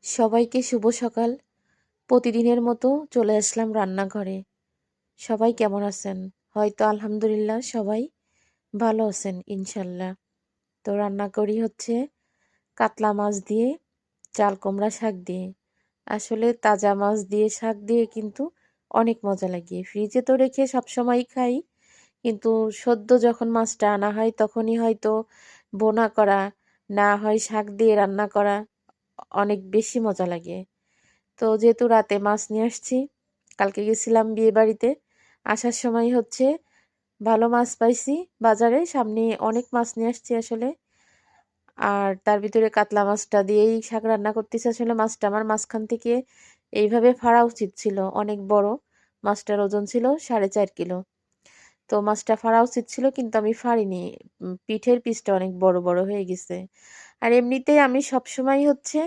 সবাইকে শুভ সকাল। প্রতিদিনের মতো চলে আসলাম রান্নাঘরে। সবাই কেমন আছেন? হয়তো আলহামদুলিল্লাহ সবাই ভালো আছেন ইনশাল্লাহ। তো রান্না করি হচ্ছে কাতলা মাছ দিয়ে, চাল কুমড়া শাক দিয়ে। আসলে তাজা মাছ দিয়ে শাক দিয়ে কিন্তু অনেক মজা লাগে। ফ্রিজে তো রেখে সবসময়ই খাই, কিন্তু সদ্য যখন মাছটা আনা হয় তখনই হয়তো বোনা করা, না হয় শাক দিয়ে রান্না করা অনেক বেশি মজা লাগে। তো যেহেতু রাতে মাছ নিয়ে আসছি, কালকে গেছিলাম বিয়ে বাড়িতে, আসার সময় হচ্ছে ভালো মাছ পাইছি বাজারে, সামনে অনেক মাছ নিয়ে আসছি আসলে। আর তার ভিতরে কাতলা মাছটা দিয়েই শাক রান্না করতেছি। আসলে মাছটা আমার মাঝখান থেকে এইভাবে ফাড়া উচিত ছিল, অনেক বড় মাছটার ওজন ছিল 4.5 কিলো। তো মাছটা ফাড়া উচিত ছিল, কিন্তু আমি ফাড়িনি। পিঠের পিসটা অনেক বড় বড় হয়ে গেছে। আর এমনিতেই আমি সবসময় হচ্ছে